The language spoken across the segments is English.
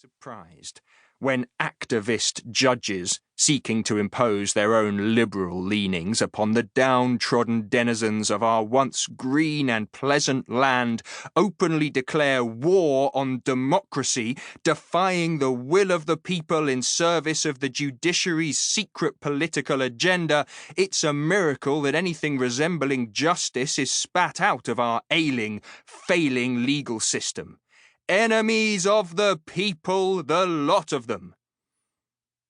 Surprised when activist judges seeking to impose their own liberal leanings upon the downtrodden denizens of our once green and pleasant land openly declare war on democracy, defying the will of the people in service of the judiciary's secret political agenda, it's a miracle that anything resembling justice is spat out of our ailing, failing legal system. Enemies of the people, the lot of them.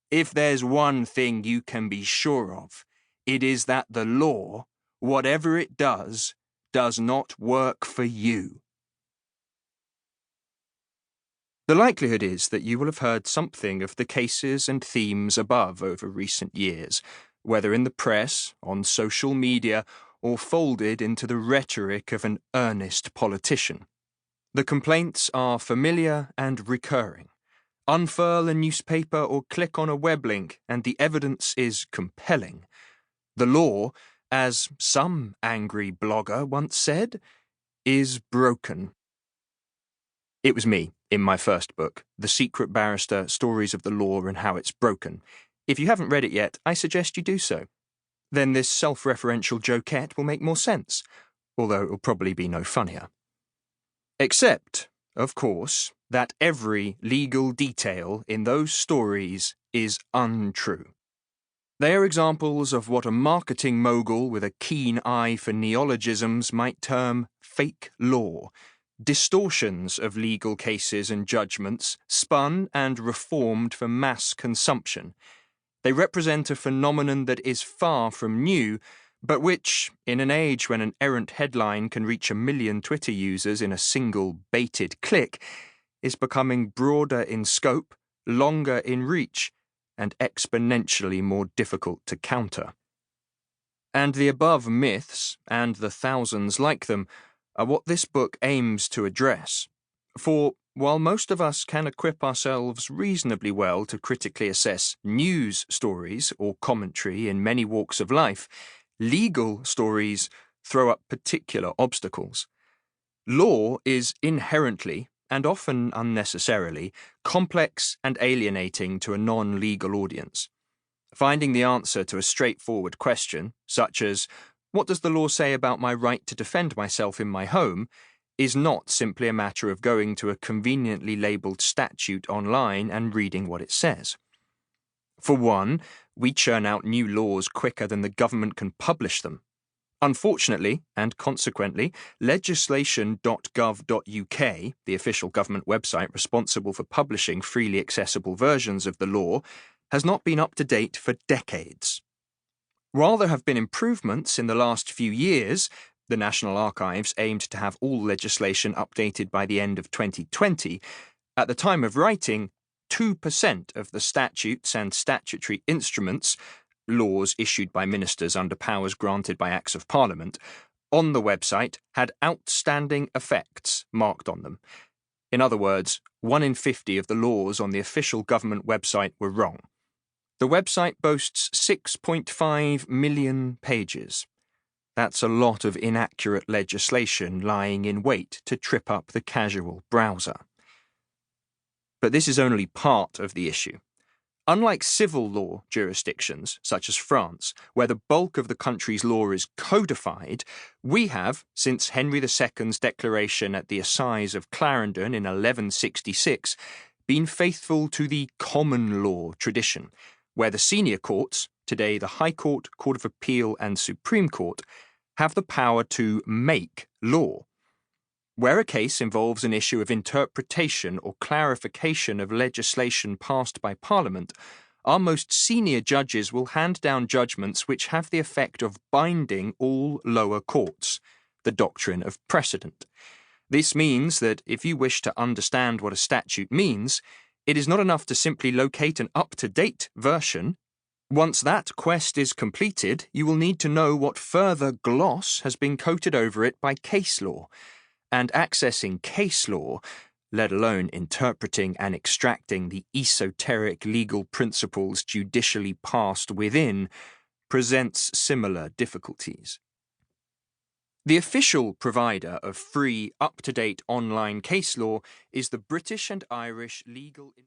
If there's one thing you can be sure of, it is that the law, whatever it does not work for you. The likelihood is that you will have heard something of the cases and themes above over recent years, whether in the press, on social media, or folded into the rhetoric of an earnest politician. The complaints are familiar and recurring. Unfurl a newspaper or click on a web link, and the evidence is compelling. The law, as some angry blogger once said, is broken. It was me, in my first book, The Secret Barrister, Stories of the Law and How It's Broken. If you haven't read it yet, I suggest you do so. Then this self-referential jokette will make more sense, although it will probably be no funnier. Except, of course, that every legal detail in those stories is untrue. They are examples of what a marketing mogul with a keen eye for neologisms might term fake law, distortions of legal cases and judgments spun and reformed for mass consumption. They represent a phenomenon that is far from new, but which, in an age when an errant headline can reach 1 million Twitter users in a single baited click, is becoming broader in scope, longer in reach, and exponentially more difficult to counter. And the above myths, and the thousands like them, are what this book aims to address. For, while most of us can equip ourselves reasonably well to critically assess news stories or commentary in many walks of life, legal stories throw up particular obstacles. Law is inherently, and often unnecessarily, complex and alienating to a non-legal audience. Finding the answer to a straightforward question, such as, "What does the law say about my right to defend myself in my home?" is not simply a matter of going to a conveniently labelled statute online and reading what it says. For one, we churn out new laws quicker than the government can publish them. Unfortunately, and consequently, legislation.gov.uk, the official government website responsible for publishing freely accessible versions of the law, has not been up to date for decades. While there have been improvements in the last few years, the National Archives aimed to have all legislation updated by the end of 2020, at the time of writing, 2% of the statutes and statutory instruments, laws issued by ministers under powers granted by Acts of Parliament, on the website had outstanding effects marked on them. In other words, 1 in 50 of the laws on the official government website were wrong. The website boasts 6.5 million pages. That's a lot of inaccurate legislation lying in wait to trip up the casual browser. But this is only part of the issue. Unlike civil law jurisdictions, such as France, where the bulk of the country's law is codified, we have, since Henry II's declaration at the Assize of Clarendon in 1166, been faithful to the common law tradition, where the senior courts, today the High Court, Court of Appeal and Supreme Court, have the power to make law. Where a case involves an issue of interpretation or clarification of legislation passed by Parliament, our most senior judges will hand down judgments which have the effect of binding all lower courts, the doctrine of precedent. This means that if you wish to understand what a statute means, it is not enough to simply locate an up-to-date version. Once that quest is completed, you will need to know what further gloss has been coated over it by case law. And accessing case law, let alone interpreting and extracting the esoteric legal principles judicially passed within, presents similar difficulties. The official provider of free, up-to-date online case law is the British and Irish Legal